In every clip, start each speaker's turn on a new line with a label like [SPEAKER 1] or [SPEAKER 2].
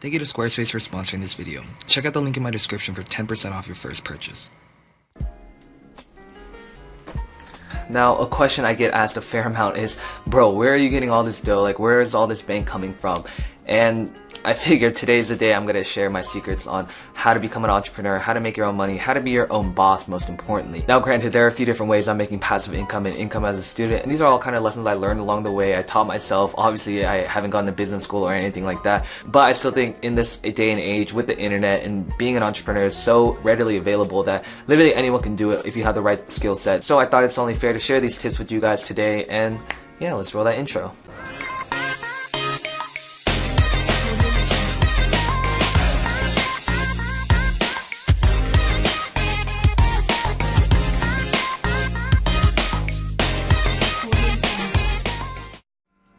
[SPEAKER 1] Thank you to Squarespace for sponsoring this video. Check out the link in my description for 10% off your first purchase.
[SPEAKER 2] Now, a question I get asked a fair amount is, bro, where are you getting all this dough? Like, where is all this bank coming from? And I figured today's the day I'm going to share my secrets on how to become an entrepreneur, how to make your own money, how to be your own boss, most importantly. Now, granted, there are a few different ways I'm making passive income and income as a student, and these are all kind of lessons I learned along the way. I taught myself. Obviously, I haven't gone to business school or anything like that, but I still think in this day and age with the internet and being an entrepreneur is so readily available that literally anyone can do it if you have the right skill set. So I thought it's only fair to share these tips with you guys today, and yeah, let's roll that intro.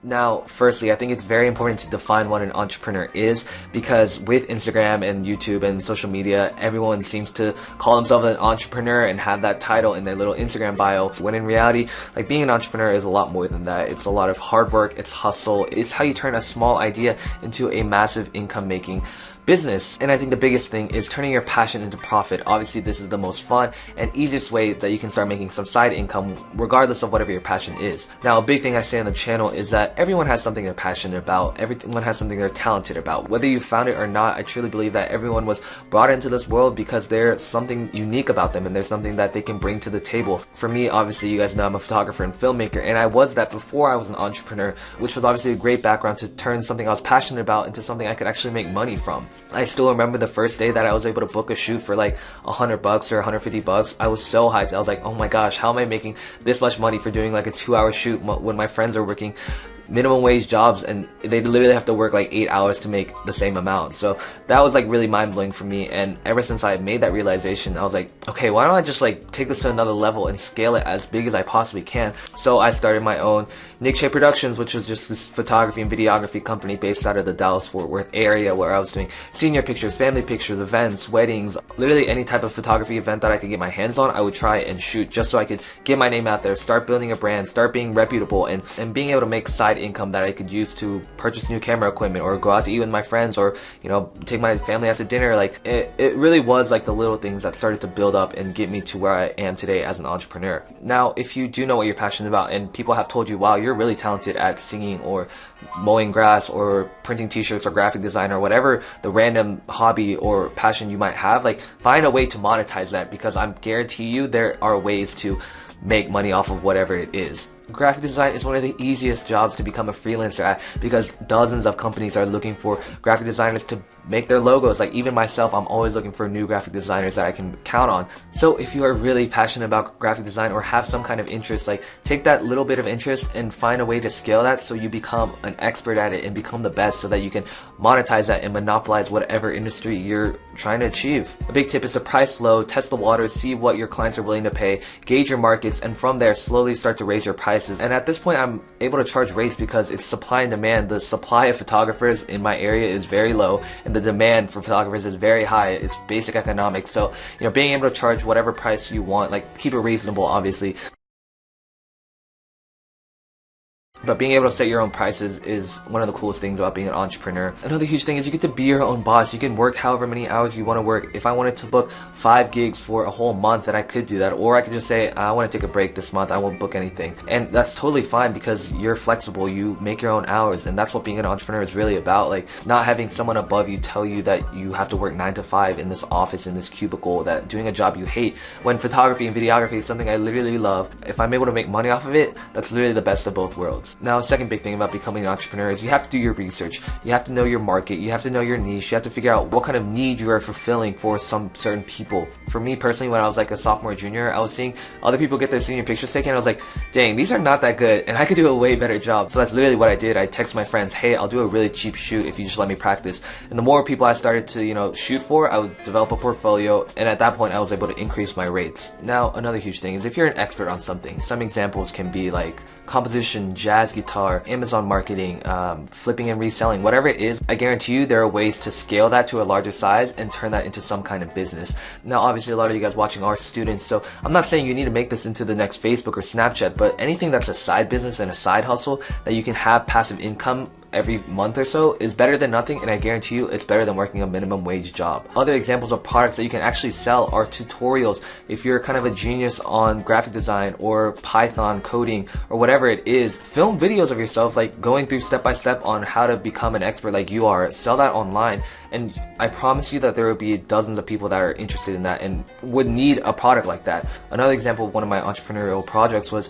[SPEAKER 2] Now, firstly, I think it's very important to define what an entrepreneur is, because with Instagram and YouTube and social media, everyone seems to call themselves an entrepreneur and have that title in their little Instagram bio, when in reality, like, being an entrepreneur is a lot more than that. It's a lot of hard work, it's hustle, it's how you turn a small idea into a massive income-making business. And I think the biggest thing is turning your passion into profit. Obviously, this is the most fun and easiest way that you can start making some side income regardless of whatever your passion is. Now, a big thing I say on the channel is that everyone has something they're passionate about. Everyone has something they're talented about. Whether you found it or not, I truly believe that everyone was brought into this world because there's something unique about them and there's something that they can bring to the table. For me, obviously, you guys know I'm a photographer and filmmaker, and I was that before I was an entrepreneur, which was obviously a great background to turn something I was passionate about into something I could actually make money from. I still remember the first day that I was able to book a shoot for like $100 or $150. I was so hyped. I was like, oh my gosh, how am I making this much money for doing like a 2-hour shoot when my friends are working minimum wage jobs and they literally have to work like 8 hours to make the same amount? So that was like really mind-blowing for me, and ever since I made that realization, I was like, okay, why don't I just like take this to another level and scale it as big as I possibly can? So I started my own Nick Shea Productions, which was just this photography and videography company based out of the Dallas-Fort Worth area, where I was doing senior pictures, family pictures, events, weddings, literally any type of photography event that I could get my hands on, I would try and shoot just so I could get my name out there, start building a brand, start being reputable, and being able to make side income that I could use to purchase new camera equipment or go out to eat with my friends, or, you know, take my family out to dinner. Like, it really was like the little things that started to build up and get me to where I am today as an entrepreneur. Now, if you do know what you're passionate about and people have told you, wow, you're really talented at singing or mowing grass or printing t-shirts or graphic design or whatever the random hobby or passion you might have, like, find a way to monetize that, because I'm guarantee you there are ways to make money off of whatever it is. Graphic design is one of the easiest jobs to become a freelancer at, because dozens of companies are looking for graphic designers to make their logos. Like, even myself, I'm always looking for new graphic designers that I can count on. So if you are really passionate about graphic design or have some kind of interest, like, take that little bit of interest and find a way to scale that so you become an expert at it and become the best, so that you can monetize that and monopolize whatever industry you're trying to achieve. A big tip is to price low, test the waters, see what your clients are willing to pay, gauge your markets, and from there slowly start to raise your prices. And at this point, I'm able to charge rates because it's supply and demand. The supply of photographers in my area is very low, and the demand for photographers is very high. It's basic economics. So, you know, being able to charge whatever price you want, like, keep it reasonable, obviously, but being able to set your own prices is one of the coolest things about being an entrepreneur. Another huge thing is you get to be your own boss. You can work however many hours you want to work. If I wanted to book 5 gigs for a whole month, then I could do that. Or I could just say, I want to take a break this month, I won't book anything. And that's totally fine, because you're flexible, you make your own hours, and that's what being an entrepreneur is really about. Like, not having someone above you tell you that you have to work 9 to 5 in this office, in this cubicle, that doing a job you hate, when photography and videography is something I literally love. If I'm able to make money off of it, that's literally the best of both worlds. Now, a second big thing about becoming an entrepreneur is you have to do your research. You have to know your market. You have to know your niche. You have to figure out what kind of need you are fulfilling for some certain people. For me personally, when I was like a sophomore, junior, I was seeing other people get their senior pictures taken, and I was like, dang, these are not that good, and I could do a way better job. So that's literally what I did. I text my friends, hey, I'll do a really cheap shoot if you just let me practice. And the more people I started to, you know, shoot for, I would develop a portfolio, and at that point, I was able to increase my rates. Now, another huge thing is if you're an expert on something, some examples can be like composition, jazz guitar, Amazon marketing, flipping and reselling, whatever it is, I guarantee you there are ways to scale that to a larger size and turn that into some kind of business. Now, obviously, a lot of you guys watching are students, so I'm not saying you need to make this into the next Facebook or Snapchat, but anything that's a side business and a side hustle that you can have passive income every month or so is better than nothing, and I guarantee you it's better than working a minimum wage job. Other examples of products that you can actually sell are tutorials. If you're kind of a genius on graphic design or Python coding or whatever it is, film videos of yourself like going through step by step on how to become an expert like you are, sell that online, and I promise you that there will be dozens of people that are interested in that and would need a product like that. Another example of one of my entrepreneurial projects was,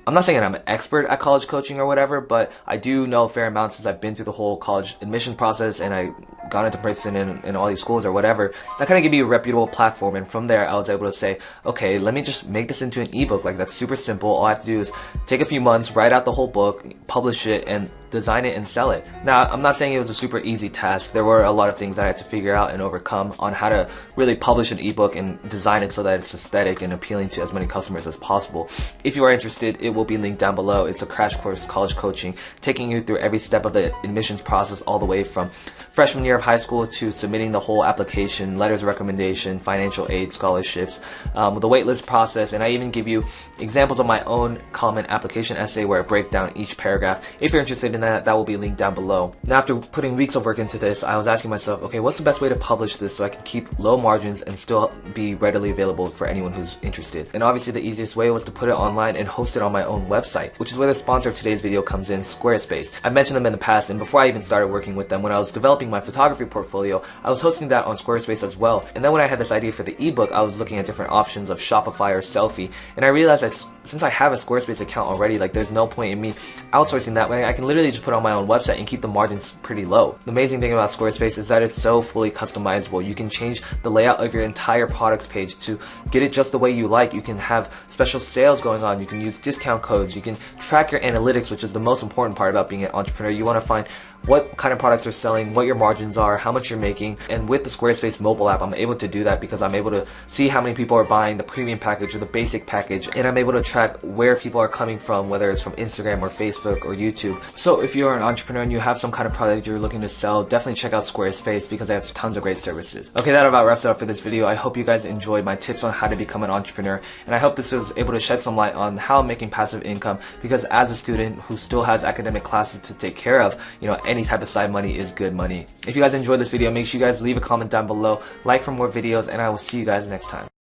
[SPEAKER 2] I'm not saying that I'm an expert at college coaching or whatever, but I do know a fair amount since I've been through the whole college admission process and I got into Princeton and all these schools or whatever. That kind of gave me a reputable platform, and from there I was able to say, okay, let me just make this into an ebook. Like, that's super simple. All I have to do is take a few months, write out the whole book, publish it, and design it and sell it. Now, I'm not saying it was a super easy task. There were a lot of things that I had to figure out and overcome on how to really publish an ebook and design it so that it's aesthetic and appealing to as many customers as possible. If you are interested, it will be linked down below. It's a crash course college coaching, taking you through every step of the admissions process, all the way from freshman year of high school to submitting the whole application, letters of recommendation, financial aid, scholarships, with the waitlist process, and I even give you examples of my own common application essay where I break down each paragraph. If you're interested in that will be linked down below. Now, after putting weeks of work into this, I was asking myself, okay, what's the best way to publish this so I can keep low margins and still be readily available for anyone who's interested? And obviously the easiest way was to put it online and host it on my own website, which is where the sponsor of today's video comes in, Squarespace. I've mentioned them in the past, and before I even started working with them, when I was developing my photography portfolio, I was hosting that on Squarespace as well. And then when I had this idea for the ebook, I was looking at different options of Shopify or Selfie, and I realized that since I have a Squarespace account already, like, there's no point in me outsourcing that way. I can literally just put it on my own website and keep the margins pretty low. The amazing thing about Squarespace is that it's so fully customizable. You can change the layout of your entire products page to get it just the way you like. You can have special sales going on. You can use discount codes. You can track your analytics, which is the most important part about being an entrepreneur. You want to find what kind of products are selling, what your margins are, how much you're making. And with the Squarespace mobile app, I'm able to do that because I'm able to see how many people are buying the premium package or the basic package, and I'm able to track where people are coming from, whether it's from Instagram or Facebook or YouTube. So if you're an entrepreneur and you have some kind of product you're looking to sell, definitely check out Squarespace because they have tons of great services. Okay, that about wraps it up for this video. I hope you guys enjoyed my tips on how to become an entrepreneur, and I hope this was able to shed some light on how I'm making passive income, because as a student who still has academic classes to take care of, you know, any type of side money is good money. If you guys enjoyed this video, make sure you guys leave a comment down below, like for more videos, and I will see you guys next time.